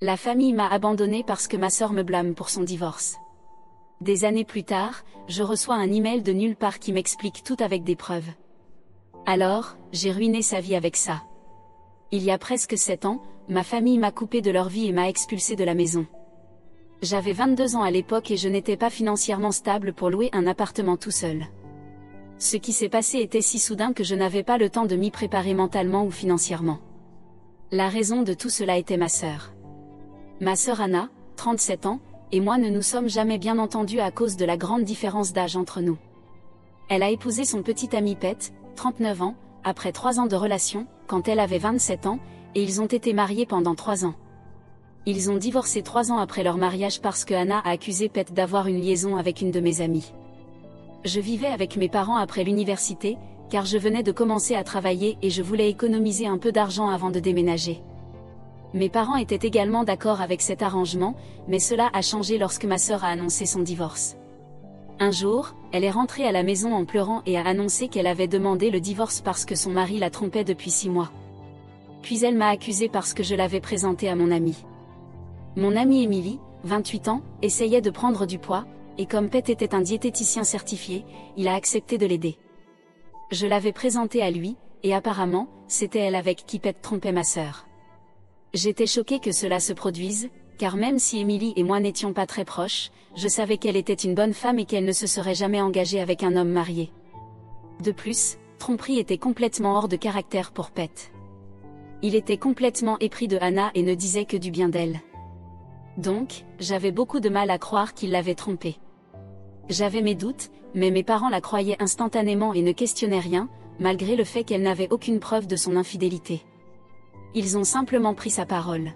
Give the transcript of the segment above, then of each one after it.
La famille m'a abandonnée parce que ma sœur me blâme pour son divorce. Des années plus tard, je reçois un email de nulle part qui m'explique tout avec des preuves. Alors, j'ai ruiné sa vie avec ça. Il y a presque 7 ans, ma famille m'a coupé de leur vie et m'a expulsé de la maison. J'avais 22 ans à l'époque et je n'étais pas financièrement stable pour louer un appartement tout seul. Ce qui s'est passé était si soudain que je n'avais pas le temps de m'y préparer mentalement ou financièrement. La raison de tout cela était ma sœur. Ma sœur Anna, 37 ans, et moi ne nous sommes jamais bien entendus à cause de la grande différence d'âge entre nous. Elle a épousé son petit ami Pete, 39 ans, après 3 ans de relation, quand elle avait 27 ans, et ils ont été mariés pendant 3 ans. Ils ont divorcé 3 ans après leur mariage parce que Anna a accusé Pete d'avoir une liaison avec une de mes amies. Je vivais avec mes parents après l'université, car je venais de commencer à travailler et je voulais économiser un peu d'argent avant de déménager. Mes parents étaient également d'accord avec cet arrangement, mais cela a changé lorsque ma sœur a annoncé son divorce. Un jour, elle est rentrée à la maison en pleurant et a annoncé qu'elle avait demandé le divorce parce que son mari la trompait depuis 6 mois. Puis elle m'a accusée parce que je l'avais présentée à mon amie. Mon amie Émilie, 28 ans, essayait de prendre du poids, et comme Pete était un diététicien certifié, il a accepté de l'aider. Je l'avais présentée à lui, et apparemment, c'était elle avec qui Pete trompait ma sœur. J'étais choquée que cela se produise, car même si Émilie et moi n'étions pas très proches, je savais qu'elle était une bonne femme et qu'elle ne se serait jamais engagée avec un homme marié. De plus, tromperie était complètement hors de caractère pour Pete. Il était complètement épris de Anna et ne disait que du bien d'elle. Donc, j'avais beaucoup de mal à croire qu'il l'avait trompée. J'avais mes doutes, mais mes parents la croyaient instantanément et ne questionnaient rien, malgré le fait qu'elle n'avait aucune preuve de son infidélité. Ils ont simplement pris sa parole.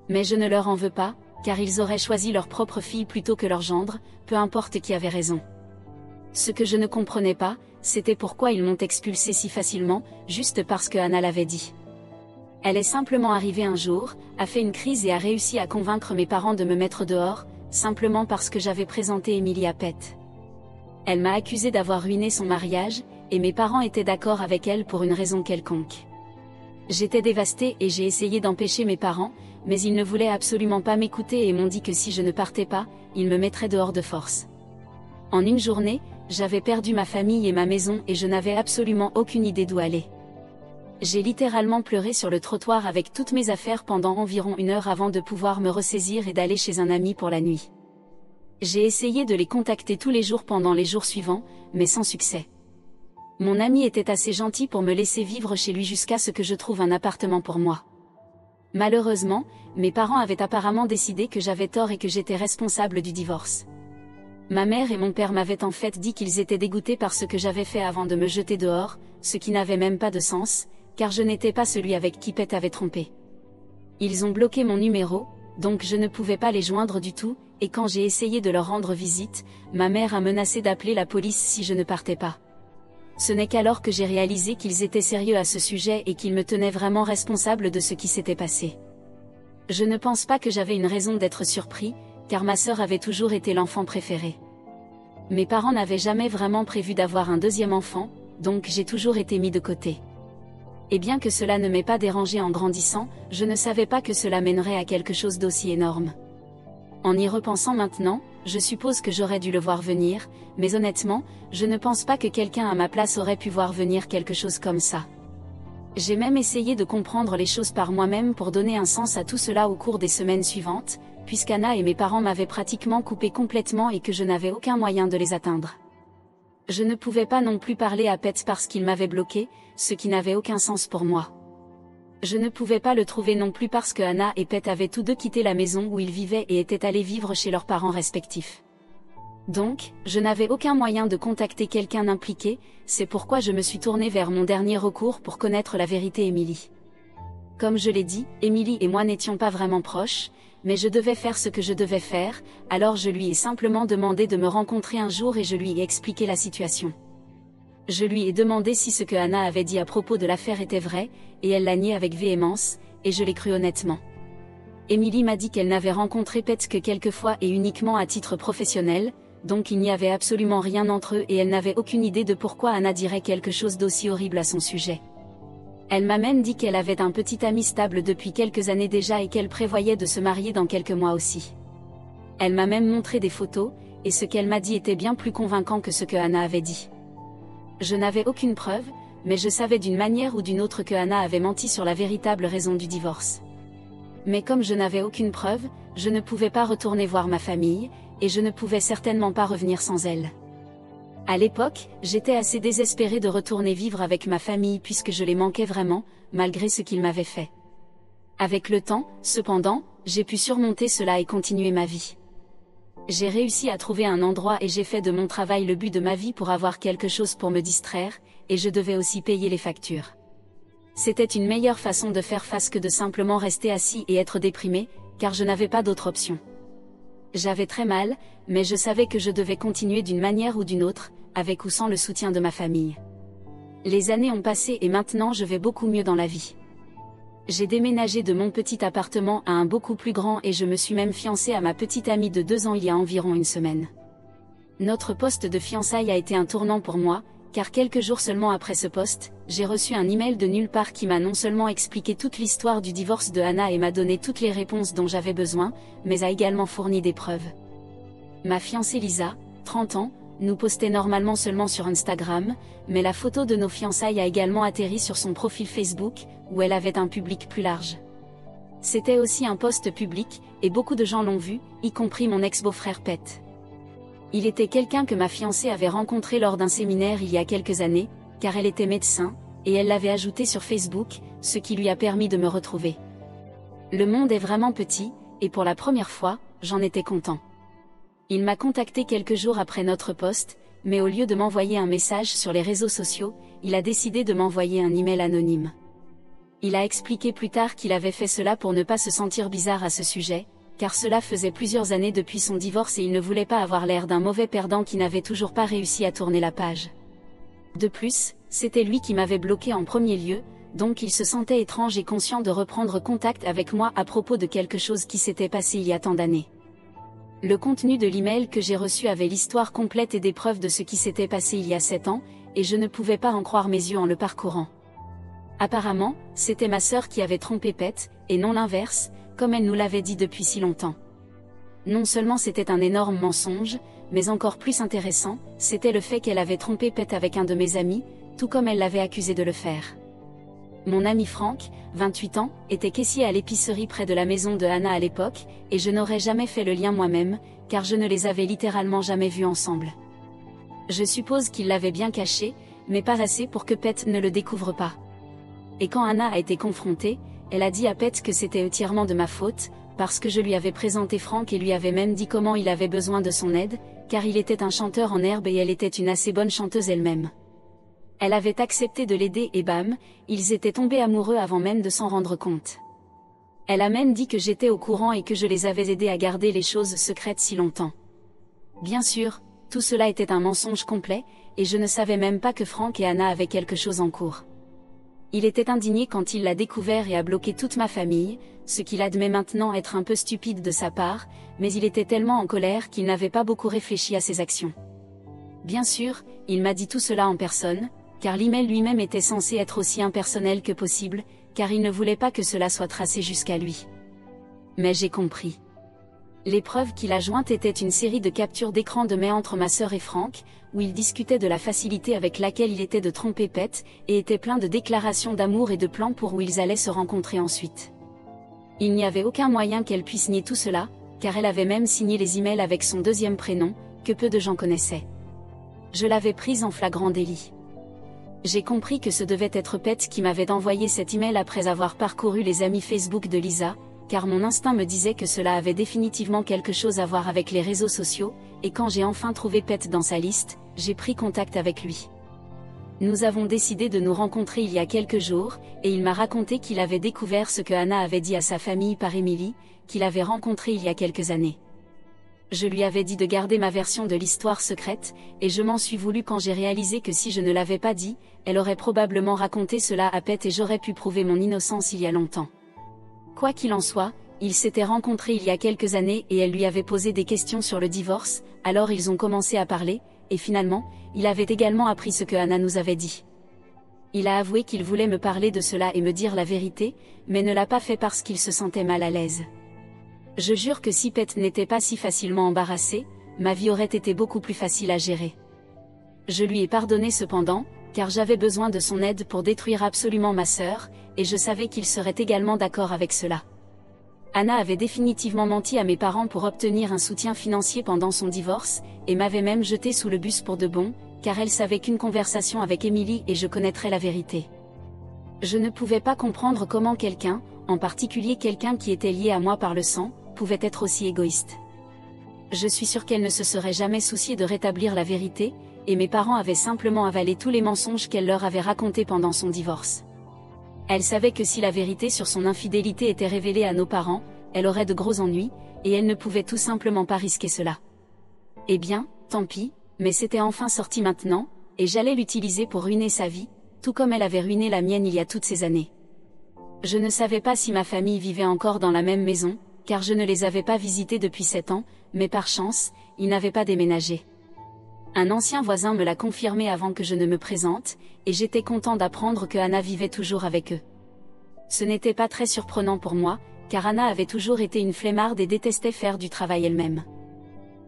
Mais je ne leur en veux pas, car ils auraient choisi leur propre fille plutôt que leur gendre, peu importe qui avait raison. Ce que je ne comprenais pas, c'était pourquoi ils m'ont expulsée si facilement, juste parce que Anna l'avait dit. Elle est simplement arrivée un jour, a fait une crise et a réussi à convaincre mes parents de me mettre dehors, simplement parce que j'avais présenté Émilie à Pete. Elle m'a accusée d'avoir ruiné son mariage, et mes parents étaient d'accord avec elle pour une raison quelconque. J'étais dévastée et j'ai essayé d'empêcher mes parents, mais ils ne voulaient absolument pas m'écouter et m'ont dit que si je ne partais pas, ils me mettraient dehors de force. En une journée, j'avais perdu ma famille et ma maison et je n'avais absolument aucune idée d'où aller. J'ai littéralement pleuré sur le trottoir avec toutes mes affaires pendant environ 1 heure avant de pouvoir me ressaisir et d'aller chez un ami pour la nuit. J'ai essayé de les contacter tous les jours pendant les jours suivants, mais sans succès. Mon ami était assez gentil pour me laisser vivre chez lui jusqu'à ce que je trouve un appartement pour moi. Malheureusement, mes parents avaient apparemment décidé que j'avais tort et que j'étais responsable du divorce. Ma mère et mon père m'avaient en fait dit qu'ils étaient dégoûtés par ce que j'avais fait avant de me jeter dehors, ce qui n'avait même pas de sens, car je n'étais pas celui avec qui Pete avait trompé. Ils ont bloqué mon numéro, donc je ne pouvais pas les joindre du tout, et quand j'ai essayé de leur rendre visite, ma mère a menacé d'appeler la police si je ne partais pas. Ce n'est qu'alors que j'ai réalisé qu'ils étaient sérieux à ce sujet et qu'ils me tenaient vraiment responsable de ce qui s'était passé. Je ne pense pas que j'avais une raison d'être surpris, car ma sœur avait toujours été l'enfant préféré. Mes parents n'avaient jamais vraiment prévu d'avoir un deuxième enfant, donc j'ai toujours été mis de côté. Et bien que cela ne m'ait pas dérangé en grandissant, je ne savais pas que cela mènerait à quelque chose d'aussi énorme. En y repensant maintenant, je suppose que j'aurais dû le voir venir, mais honnêtement, je ne pense pas que quelqu'un à ma place aurait pu voir venir quelque chose comme ça. J'ai même essayé de comprendre les choses par moi-même pour donner un sens à tout cela au cours des semaines suivantes, puisqu'Anna et mes parents m'avaient pratiquement coupé complètement et que je n'avais aucun moyen de les atteindre. Je ne pouvais pas non plus parler à Pete parce qu'il m'avait bloqué, ce qui n'avait aucun sens pour moi. Je ne pouvais pas le trouver non plus parce que Anna et Pete avaient tous deux quitté la maison où ils vivaient et étaient allés vivre chez leurs parents respectifs. Donc, je n'avais aucun moyen de contacter quelqu'un impliqué, c'est pourquoi je me suis tournée vers mon dernier recours pour connaître la vérité Émilie. Comme je l'ai dit, Émilie et moi n'étions pas vraiment proches, mais je devais faire ce que je devais faire, alors je lui ai simplement demandé de me rencontrer un jour et je lui ai expliqué la situation. Je lui ai demandé si ce que Anna avait dit à propos de l'affaire était vrai, et elle l'a nié avec véhémence, et je l'ai cru honnêtement. Émilie m'a dit qu'elle n'avait rencontré Pete que quelques fois et uniquement à titre professionnel, donc il n'y avait absolument rien entre eux et elle n'avait aucune idée de pourquoi Anna dirait quelque chose d'aussi horrible à son sujet. Elle m'a même dit qu'elle avait un petit ami stable depuis quelques années déjà et qu'elle prévoyait de se marier dans quelques mois aussi. Elle m'a même montré des photos, et ce qu'elle m'a dit était bien plus convaincant que ce que Anna avait dit. Je n'avais aucune preuve, mais je savais d'une manière ou d'une autre que Anna avait menti sur la véritable raison du divorce. Mais comme je n'avais aucune preuve, je ne pouvais pas retourner voir ma famille, et je ne pouvais certainement pas revenir sans elle. À l'époque, j'étais assez désespérée de retourner vivre avec ma famille puisque je les manquais vraiment, malgré ce qu'ils m'avaient fait. Avec le temps, cependant, j'ai pu surmonter cela et continuer ma vie. J'ai réussi à trouver un endroit et j'ai fait de mon travail le but de ma vie pour avoir quelque chose pour me distraire, et je devais aussi payer les factures. C'était une meilleure façon de faire face que de simplement rester assis et être déprimé, car je n'avais pas d'autre option. J'avais très mal, mais je savais que je devais continuer d'une manière ou d'une autre, avec ou sans le soutien de ma famille. Les années ont passé et maintenant je vais beaucoup mieux dans la vie. J'ai déménagé de mon petit appartement à un beaucoup plus grand et je me suis même fiancée à ma petite amie de 2 ans il y a environ une semaine. Notre poste de fiançailles a été un tournant pour moi, car quelques jours seulement après ce poste, j'ai reçu un email de nulle part qui m'a non seulement expliqué toute l'histoire du divorce de Anna et m'a donné toutes les réponses dont j'avais besoin, mais a également fourni des preuves. Ma fiancée Lisa, 30 ans, nous postait normalement seulement sur Instagram, mais la photo de nos fiançailles a également atterri sur son profil Facebook, où elle avait un public plus large. C'était aussi un post public, et beaucoup de gens l'ont vu, y compris mon ex-beau-frère Pete. Il était quelqu'un que ma fiancée avait rencontré lors d'un séminaire il y a quelques années, car elle était médecin, et elle l'avait ajouté sur Facebook, ce qui lui a permis de me retrouver. Le monde est vraiment petit, et pour la première fois, j'en étais content. Il m'a contacté quelques jours après notre post, mais au lieu de m'envoyer un message sur les réseaux sociaux, il a décidé de m'envoyer un email anonyme. Il a expliqué plus tard qu'il avait fait cela pour ne pas se sentir bizarre à ce sujet, car cela faisait plusieurs années depuis son divorce et il ne voulait pas avoir l'air d'un mauvais perdant qui n'avait toujours pas réussi à tourner la page. De plus, c'était lui qui m'avait bloqué en premier lieu, donc il se sentait étrange et conscient de reprendre contact avec moi à propos de quelque chose qui s'était passé il y a tant d'années. Le contenu de l'email que j'ai reçu avait l'histoire complète et des preuves de ce qui s'était passé il y a 7 ans, et je ne pouvais pas en croire mes yeux en le parcourant. Apparemment, c'était ma sœur qui avait trompé Pete, et non l'inverse, comme elle nous l'avait dit depuis si longtemps. Non seulement c'était un énorme mensonge, mais encore plus intéressant, c'était le fait qu'elle avait trompé Pete avec un de mes amis, tout comme elle l'avait accusé de le faire. Mon ami Frank, 28 ans, était caissier à l'épicerie près de la maison de Anna à l'époque, et je n'aurais jamais fait le lien moi-même, car je ne les avais littéralement jamais vus ensemble. Je suppose qu'il l'avait bien caché, mais pas assez pour que Pete ne le découvre pas. Et quand Anna a été confrontée, elle a dit à Pete que c'était entièrement de ma faute, parce que je lui avais présenté Frank et lui avais même dit comment il avait besoin de son aide, car il était un chanteur en herbe et elle était une assez bonne chanteuse elle-même. Elle avait accepté de l'aider et bam, ils étaient tombés amoureux avant même de s'en rendre compte. Elle a même dit que j'étais au courant et que je les avais aidés à garder les choses secrètes si longtemps. Bien sûr, tout cela était un mensonge complet, et je ne savais même pas que Frank et Anna avaient quelque chose en cours. Il était indigné quand il l'a découvert et a bloqué toute ma famille, ce qu'il admet maintenant être un peu stupide de sa part, mais il était tellement en colère qu'il n'avait pas beaucoup réfléchi à ses actions. Bien sûr, il m'a dit tout cela en personne, car l'email lui-même était censé être aussi impersonnel que possible, car il ne voulait pas que cela soit tracé jusqu'à lui. Mais j'ai compris. Les preuves qu'il a jointes étaient une série de captures d'écran de mai entre ma sœur et Frank, où il discutait de la facilité avec laquelle il était de tromper Pete, et était plein de déclarations d'amour et de plans pour où ils allaient se rencontrer ensuite. Il n'y avait aucun moyen qu'elle puisse nier tout cela, car elle avait même signé les emails avec son deuxième prénom, que peu de gens connaissaient. Je l'avais prise en flagrant délit. J'ai compris que ce devait être Pete qui m'avait envoyé cet email après avoir parcouru les amis Facebook de Lisa, car mon instinct me disait que cela avait définitivement quelque chose à voir avec les réseaux sociaux, et quand j'ai enfin trouvé Pete dans sa liste, j'ai pris contact avec lui. Nous avons décidé de nous rencontrer il y a quelques jours, et il m'a raconté qu'il avait découvert ce que Anna avait dit à sa famille par Emily, qu'il avait rencontrée il y a quelques années. Je lui avais dit de garder ma version de l'histoire secrète, et je m'en suis voulu quand j'ai réalisé que si je ne l'avais pas dit, elle aurait probablement raconté cela à Pete et j'aurais pu prouver mon innocence il y a longtemps. Quoi qu'il en soit, ils s'étaient rencontrés il y a quelques années et elle lui avait posé des questions sur le divorce, alors ils ont commencé à parler, et finalement, il avait également appris ce que Anna nous avait dit. Il a avoué qu'il voulait me parler de cela et me dire la vérité, mais ne l'a pas fait parce qu'il se sentait mal à l'aise. Je jure que si Pete n'était pas si facilement embarrassé, ma vie aurait été beaucoup plus facile à gérer. Je lui ai pardonné cependant, car j'avais besoin de son aide pour détruire absolument ma sœur, et je savais qu'il serait également d'accord avec cela. Anna avait définitivement menti à mes parents pour obtenir un soutien financier pendant son divorce, et m'avait même jeté sous le bus pour de bon, car elle savait qu'une conversation avec Emily et je connaîtrais la vérité. Je ne pouvais pas comprendre comment quelqu'un, en particulier quelqu'un qui était lié à moi par le sang, pouvait être aussi égoïste. Je suis sûre qu'elle ne se serait jamais souciée de rétablir la vérité, et mes parents avaient simplement avalé tous les mensonges qu'elle leur avait racontés pendant son divorce. Elle savait que si la vérité sur son infidélité était révélée à nos parents, elle aurait de gros ennuis, et elle ne pouvait tout simplement pas risquer cela. Eh bien, tant pis, mais c'était enfin sorti maintenant, et j'allais l'utiliser pour ruiner sa vie, tout comme elle avait ruiné la mienne il y a toutes ces années. Je ne savais pas si ma famille vivait encore dans la même maison, car je ne les avais pas visités depuis 7 ans, mais par chance, ils n'avaient pas déménagé. Un ancien voisin me l'a confirmé avant que je ne me présente, et j'étais content d'apprendre que Anna vivait toujours avec eux. Ce n'était pas très surprenant pour moi, car Anna avait toujours été une flemmarde et détestait faire du travail elle-même.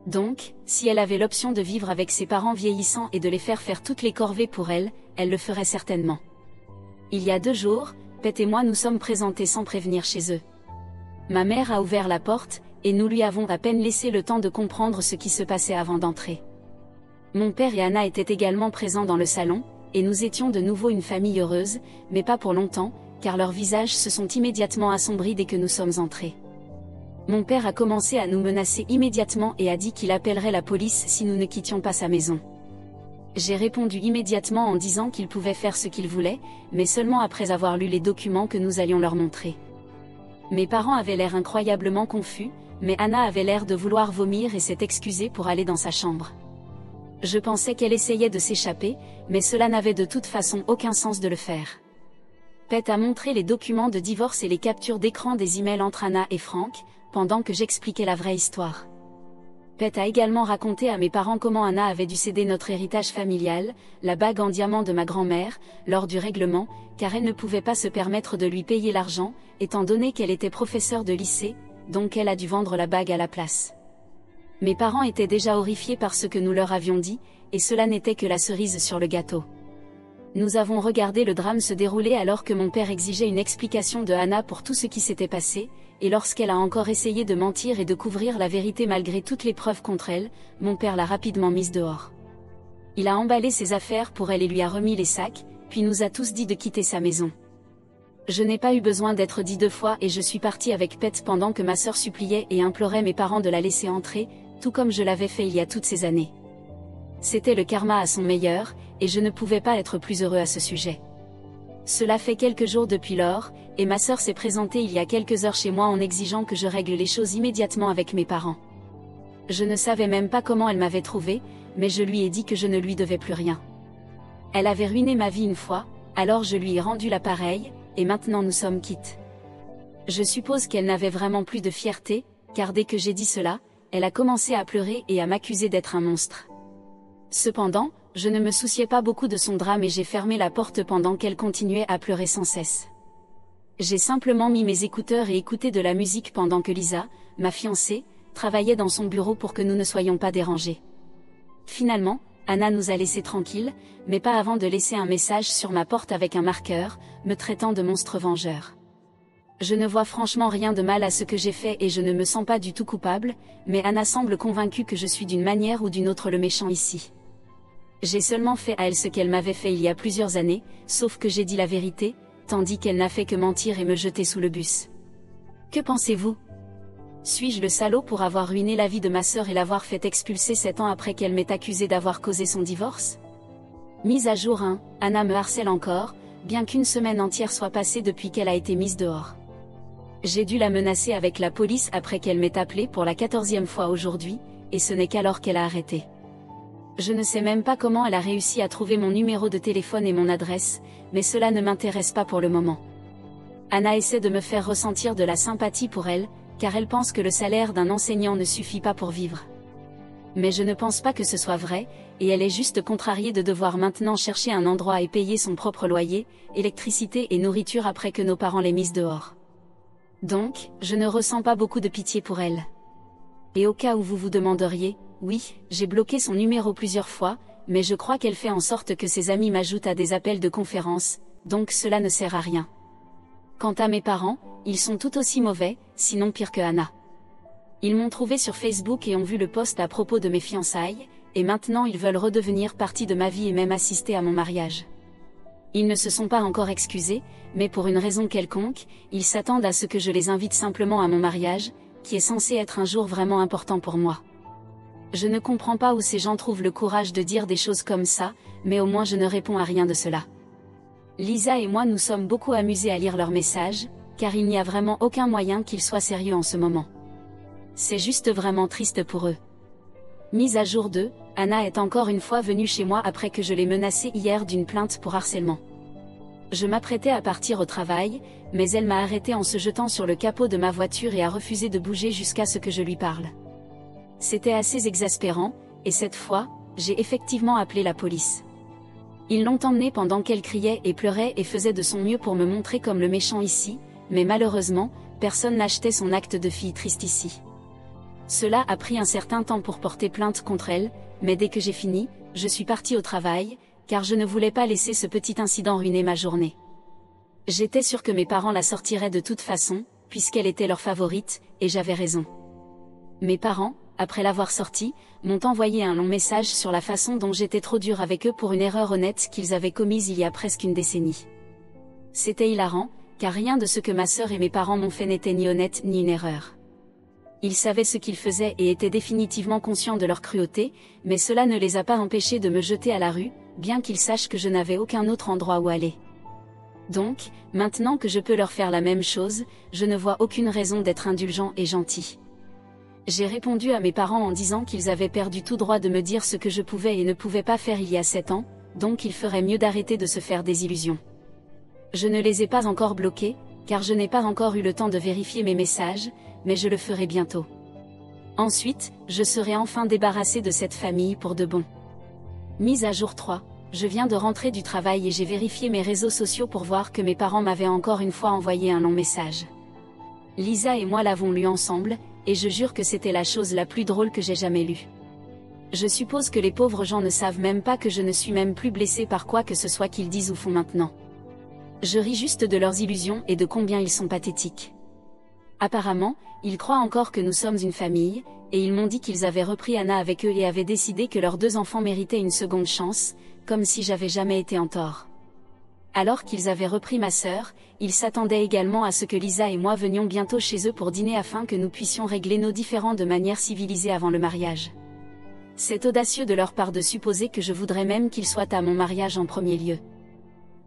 Donc, si elle avait l'option de vivre avec ses parents vieillissants et de les faire toutes les corvées pour elle, elle le ferait certainement. Il y a 2 jours, Pete et moi nous sommes présentés sans prévenir chez eux. Ma mère a ouvert la porte, et nous lui avons à peine laissé le temps de comprendre ce qui se passait avant d'entrer. Mon père et Anna étaient également présents dans le salon, et nous étions de nouveau une famille heureuse, mais pas pour longtemps, car leurs visages se sont immédiatement assombris dès que nous sommes entrés. Mon père a commencé à nous menacer immédiatement et a dit qu'il appellerait la police si nous ne quittions pas sa maison. J'ai répondu immédiatement en disant qu'il pouvait faire ce qu'il voulait, mais seulement après avoir lu les documents que nous allions leur montrer. Mes parents avaient l'air incroyablement confus, mais Anna avait l'air de vouloir vomir et s'est excusée pour aller dans sa chambre. Je pensais qu'elle essayait de s'échapper, mais cela n'avait de toute façon aucun sens de le faire. Pete a montré les documents de divorce et les captures d'écran des emails entre Anna et Frank, pendant que j'expliquais la vraie histoire. Pete a également raconté à mes parents comment Anna avait dû céder notre héritage familial, la bague en diamant de ma grand-mère, lors du règlement, car elle ne pouvait pas se permettre de lui payer l'argent, étant donné qu'elle était professeure de lycée, donc elle a dû vendre la bague à la place. Mes parents étaient déjà horrifiés par ce que nous leur avions dit, et cela n'était que la cerise sur le gâteau. Nous avons regardé le drame se dérouler alors que mon père exigeait une explication de Anna pour tout ce qui s'était passé, et lorsqu'elle a encore essayé de mentir et de couvrir la vérité malgré toutes les preuves contre elle, mon père l'a rapidement mise dehors. Il a emballé ses affaires pour elle et lui a remis les sacs, puis nous a tous dit de quitter sa maison. Je n'ai pas eu besoin d'être dit 2 fois et je suis partie avec Pete pendant que ma sœur suppliait et implorait mes parents de la laisser entrer, tout comme je l'avais fait il y a toutes ces années. C'était le karma à son meilleur, et je ne pouvais pas être plus heureux à ce sujet. Cela fait quelques jours depuis lors, et ma sœur s'est présentée il y a quelques heures chez moi en exigeant que je règle les choses immédiatement avec mes parents. Je ne savais même pas comment elle m'avait trouvé, mais je lui ai dit que je ne lui devais plus rien. Elle avait ruiné ma vie une fois, alors je lui ai rendu l'appareil, et maintenant nous sommes quittes. Je suppose qu'elle n'avait vraiment plus de fierté, car dès que j'ai dit cela, elle a commencé à pleurer et à m'accuser d'être un monstre. Cependant, je ne me souciais pas beaucoup de son drame et j'ai fermé la porte pendant qu'elle continuait à pleurer sans cesse. J'ai simplement mis mes écouteurs et écouté de la musique pendant que Lisa, ma fiancée, travaillait dans son bureau pour que nous ne soyons pas dérangés. Finalement, Anna nous a laissés tranquilles, mais pas avant de laisser un message sur ma porte avec un marqueur, me traitant de monstre vengeur. Je ne vois franchement rien de mal à ce que j'ai fait et je ne me sens pas du tout coupable, mais Anna semble convaincue que je suis d'une manière ou d'une autre le méchant ici. J'ai seulement fait à elle ce qu'elle m'avait fait il y a plusieurs années, sauf que j'ai dit la vérité, tandis qu'elle n'a fait que mentir et me jeter sous le bus. Que pensez-vous? Suis-je le salaud pour avoir ruiné la vie de ma sœur et l'avoir fait expulser 7 ans après qu'elle m'ait accusé d'avoir causé son divorce? Mise à jour 1, Anna me harcèle encore, bien qu'une semaine entière soit passée depuis qu'elle a été mise dehors. J'ai dû la menacer avec la police après qu'elle m'ait appelé pour la 14e fois aujourd'hui, et ce n'est qu'alors qu'elle a arrêté. Je ne sais même pas comment elle a réussi à trouver mon numéro de téléphone et mon adresse, mais cela ne m'intéresse pas pour le moment. Anna essaie de me faire ressentir de la sympathie pour elle, car elle pense que le salaire d'un enseignant ne suffit pas pour vivre. Mais je ne pense pas que ce soit vrai, et elle est juste contrariée de devoir maintenant chercher un endroit et payer son propre loyer, électricité et nourriture après que nos parents l'aient mise dehors. Donc, je ne ressens pas beaucoup de pitié pour elle. Et au cas où vous vous demanderiez, oui, j'ai bloqué son numéro plusieurs fois, mais je crois qu'elle fait en sorte que ses amis m'ajoutent à des appels de conférence, donc cela ne sert à rien. Quant à mes parents, ils sont tout aussi mauvais, sinon pire que Anna. Ils m'ont trouvé sur Facebook et ont vu le post à propos de mes fiançailles, et maintenant ils veulent redevenir partie de ma vie et même assister à mon mariage. Ils ne se sont pas encore excusés, mais pour une raison quelconque, ils s'attendent à ce que je les invite simplement à mon mariage, qui est censé être un jour vraiment important pour moi. Je ne comprends pas où ces gens trouvent le courage de dire des choses comme ça, mais au moins je ne réponds à rien de cela. Lisa et moi nous sommes beaucoup amusés à lire leurs messages, car il n'y a vraiment aucun moyen qu'ils soient sérieux en ce moment. C'est juste vraiment triste pour eux. Mise à jour 2, Anna est encore une fois venue chez moi après que je l'ai menacée hier d'une plainte pour harcèlement. Je m'apprêtais à partir au travail, mais elle m'a arrêté en se jetant sur le capot de ma voiture et a refusé de bouger jusqu'à ce que je lui parle. C'était assez exaspérant, et cette fois, j'ai effectivement appelé la police. Ils l'ont emmenée pendant qu'elle criait et pleurait et faisait de son mieux pour me montrer comme le méchant ici, mais malheureusement, personne n'achetait son acte de fille triste ici. Cela a pris un certain temps pour porter plainte contre elle, mais dès que j'ai fini, je suis partie au travail, car je ne voulais pas laisser ce petit incident ruiner ma journée. J'étais sûre que mes parents la sortiraient de toute façon, puisqu'elle était leur favorite, et j'avais raison. Mes parents, après l'avoir sortie, m'ont envoyé un long message sur la façon dont j'étais trop dure avec eux pour une erreur honnête qu'ils avaient commise il y a presque une décennie. C'était hilarant, car rien de ce que ma sœur et mes parents m'ont fait n'était ni honnête ni une erreur. Ils savaient ce qu'ils faisaient et étaient définitivement conscients de leur cruauté, mais cela ne les a pas empêchés de me jeter à la rue, bien qu'ils sachent que je n'avais aucun autre endroit où aller. Donc, maintenant que je peux leur faire la même chose, je ne vois aucune raison d'être indulgent et gentil. J'ai répondu à mes parents en disant qu'ils avaient perdu tout droit de me dire ce que je pouvais et ne pouvais pas faire il y a 7 ans, donc il ferait mieux d'arrêter de se faire des illusions. Je ne les ai pas encore bloqués, car je n'ai pas encore eu le temps de vérifier mes messages, mais je le ferai bientôt. Ensuite, je serai enfin débarrassée de cette famille pour de bon. Mise à jour 3, je viens de rentrer du travail et j'ai vérifié mes réseaux sociaux pour voir que mes parents m'avaient encore une fois envoyé un long message. Lisa et moi l'avons lu ensemble, et je jure que c'était la chose la plus drôle que j'ai jamais lue. Je suppose que les pauvres gens ne savent même pas que je ne suis même plus blessée par quoi que ce soit qu'ils disent ou font maintenant. Je ris juste de leurs illusions et de combien ils sont pathétiques. Apparemment, ils croient encore que nous sommes une famille, et ils m'ont dit qu'ils avaient repris Anna avec eux et avaient décidé que leurs 2 enfants méritaient une seconde chance, comme si j'avais jamais été en tort. Alors qu'ils avaient repris ma sœur, ils s'attendaient également à ce que Lisa et moi venions bientôt chez eux pour dîner afin que nous puissions régler nos différends de manière civilisée avant le mariage. C'est audacieux de leur part de supposer que je voudrais même qu'ils soient à mon mariage en premier lieu.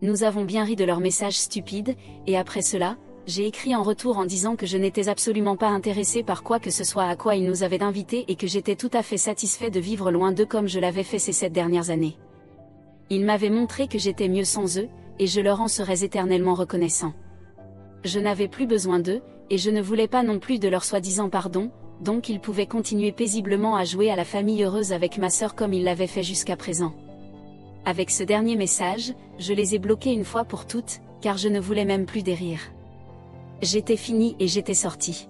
Nous avons bien ri de leurs messages stupides, et après cela, j'ai écrit en retour en disant que je n'étais absolument pas intéressée par quoi que ce soit à quoi ils nous avaient invités et que j'étais tout à fait satisfait de vivre loin d'eux comme je l'avais fait ces 7 dernières années. Ils m'avaient montré que j'étais mieux sans eux, et je leur en serais éternellement reconnaissant. Je n'avais plus besoin d'eux, et je ne voulais pas non plus de leur soi-disant pardon, donc ils pouvaient continuer paisiblement à jouer à la famille heureuse avec ma sœur comme ils l'avaient fait jusqu'à présent. Avec ce dernier message, je les ai bloqués une fois pour toutes, car je ne voulais même plus des rires. J'étais finie et j'étais sortie.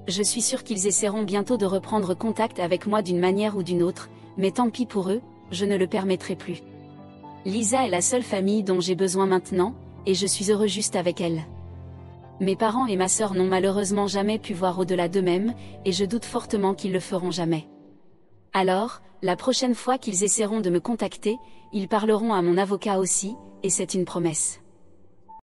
Je suis sûre qu'ils essaieront bientôt de reprendre contact avec moi d'une manière ou d'une autre, mais tant pis pour eux, je ne le permettrai plus. Lisa est la seule famille dont j'ai besoin maintenant, et je suis heureux juste avec elle. Mes parents et ma sœur n'ont malheureusement jamais pu voir au-delà d'eux-mêmes, et je doute fortement qu'ils le feront jamais. Alors, la prochaine fois qu'ils essaieront de me contacter, ils parleront à mon avocat aussi, et c'est une promesse.